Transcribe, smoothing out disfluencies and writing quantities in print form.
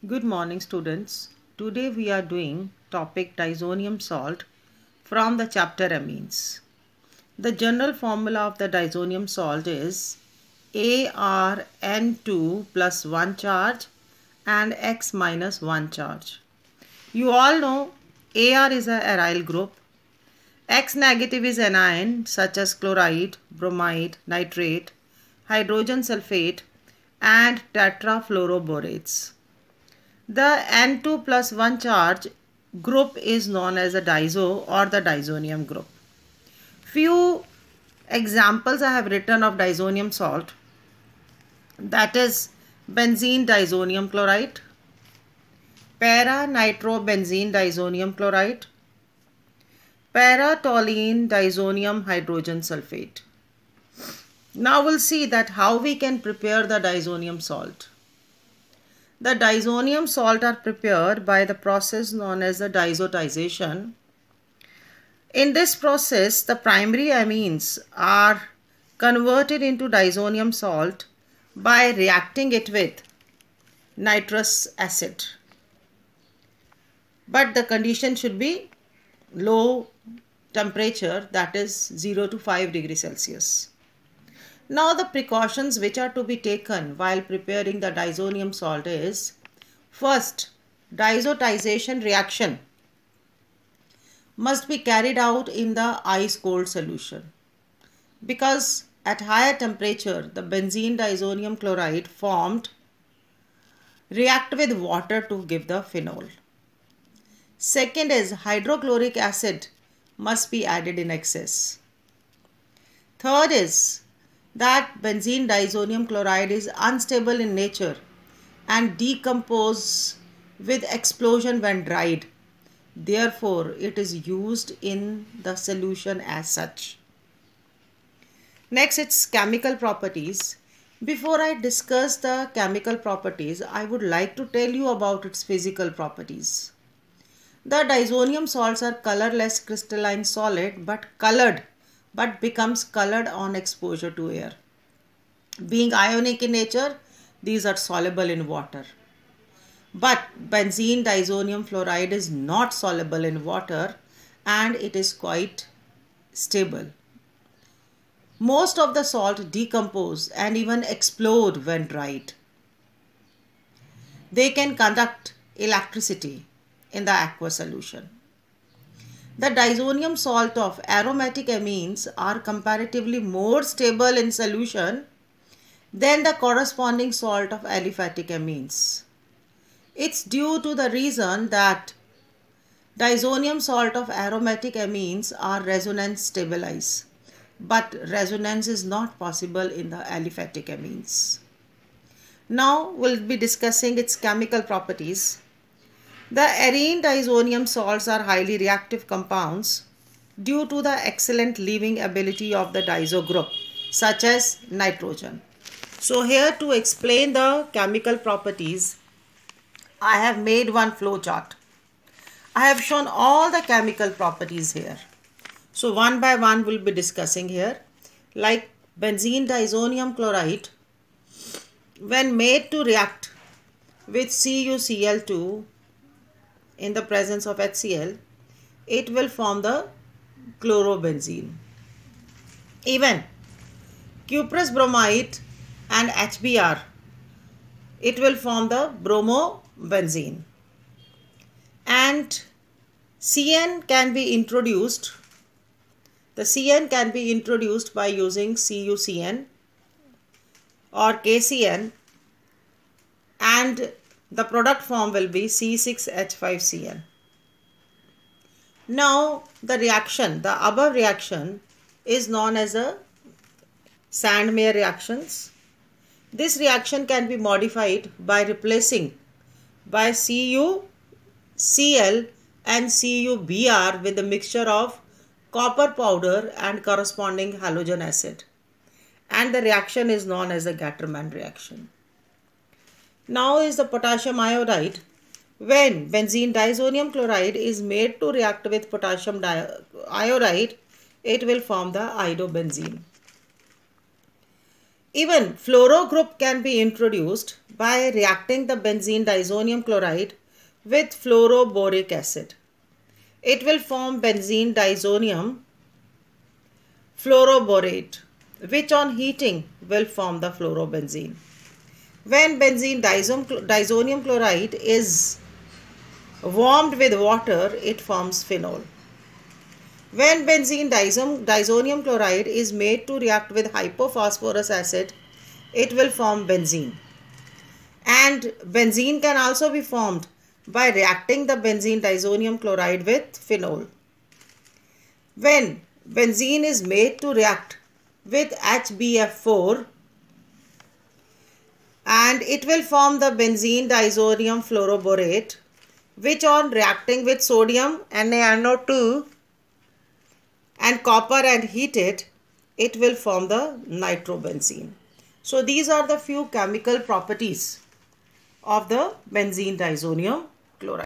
Good morning, students. Today we are doing topic diazonium salt from the chapter amines. The general formula of the diazonium salt is ArN2 plus 1 charge and X minus 1 charge. You all know Ar is a aryl group. X negative is anion such as chloride, bromide, nitrate, hydrogen sulfate and tetrafluoroborates. The N2 plus 1 charge group is known as a diazo or the diazonium group. Few examples I have written of diazonium salt, that is benzene diazonium chloride, para-nitrobenzene diazonium chloride, para-toluene diazonium hydrogen sulfate. Now we'll see that how we can prepare the diazonium salt. The diazonium salt are prepared by the process known as the diazotization. In this process, the primary amines are converted into diazonium salt by reacting it with nitrous acid. But the condition should be low temperature, that is 0 to 5 degrees Celsius. Now the precautions which are to be taken while preparing the diazonium salt is, first, diazotization reaction must be carried out in the ice cold solution, because at higher temperature the benzene diazonium chloride formed react with water to give the phenol. Second is hydrochloric acid must be added in excess. Third is that benzene diazonium chloride is unstable in nature and decomposes with explosion when dried. Therefore, it is used in the solution as such. Next, its chemical properties. Before I discuss the chemical properties, I would like to tell you about its physical properties. The diazonium salts are colorless crystalline solid but becomes colored on exposure to air. Being ionic in nature, these are soluble in water. But benzene diazonium fluoride is not soluble in water and it is quite stable. Most of the salt decompose and even explode when dried. They can conduct electricity in the aqueous solution. The diazonium salt of aromatic amines are comparatively more stable in solution than the corresponding salt of aliphatic amines. It's due to the reason that diazonium salt of aromatic amines are resonance stabilized, but resonance is not possible in the aliphatic amines. Now we'll be discussing its chemical properties. The arene diazonium salts are highly reactive compounds due to the excellent leaving ability of the diazo group, such as nitrogen. So here, to explain the chemical properties, I have made one flow chart. I have shown all the chemical properties here. So one by one we'll be discussing here. Like benzene diazonium chloride, when made to react with CuCl2 in the presence of HCl, it will form the chlorobenzene. Even cuprous bromide and HBr, it will form the bromobenzene. And CN can be introduced. The CN can be introduced by using CuCN or KCN, and the product form will be C6H5Cn. Now the reaction, the above reaction is known as a Sandmeyer reactions. This reaction can be modified by replacing by CuCl and CuBr with a mixture of copper powder and corresponding halogen acid. And the reaction is known as a Gattermann reaction. Now is the potassium iodide. When benzene diazonium chloride is made to react with potassium iodide, it will form the iodobenzene. Even fluoro group can be introduced by reacting the benzene diazonium chloride with fluoroboric acid. It will form benzene diazonium fluoroborate, which on heating will form the fluorobenzene. When benzene diazonium chloride is warmed with water, it forms phenol. When benzene diazonium chloride is made to react with hypophosphorus acid, it will form benzene. And benzene can also be formed by reacting the benzene diazonium chloride with phenol. When benzene is made to react with HbF4, and it will form the benzene diazonium fluoroborate, which on reacting with sodium NaNO2 and copper and heat it will form the nitrobenzene. So these are the few chemical properties of the benzene diazonium chloride.